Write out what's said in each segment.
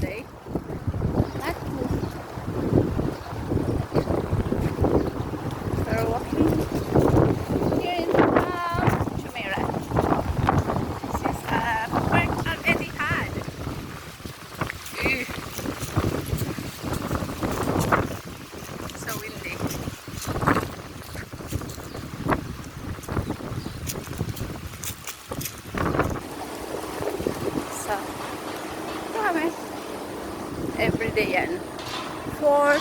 Sunday. Not me. We're walking here in Jumeirah. This is Park Al Ittihad. So windy. So, ito kami. Everyday yan. 4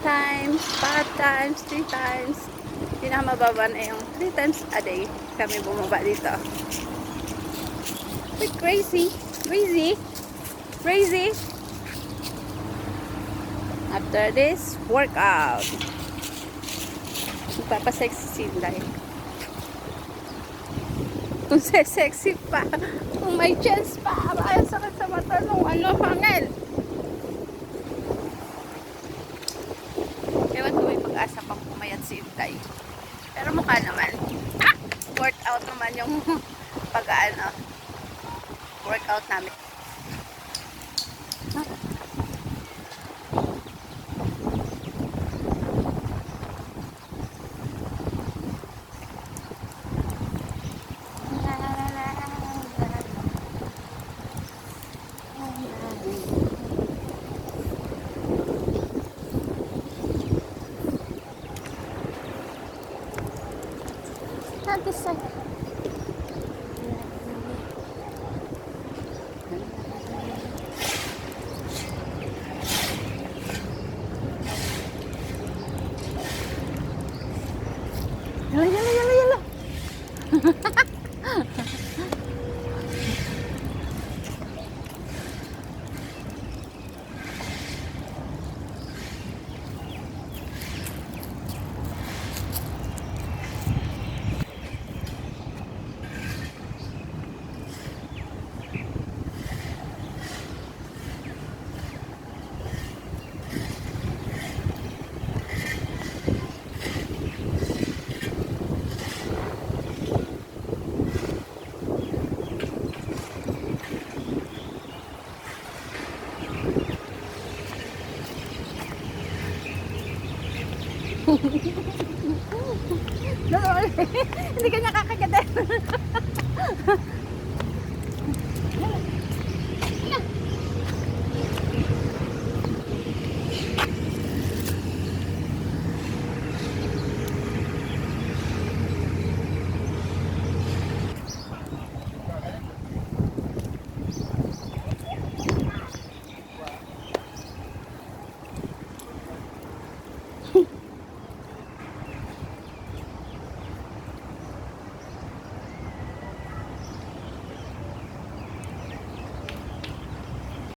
times, 5 times, 3 times. Pinakamababa na yung 3 times a day kami bumaba dito. Bit crazy. Crazy. Crazy. After this, workout. Magpapasexy si Inday. Kung sexy pa, kung may chance pa, ay sakit sa mata nung hangin. Ewan ko may pag-asa pang pumayat si Inday. Pero mukha naman. Workout naman yung workout namin. Not this side. Yala. Hindi ka niya kakagatin.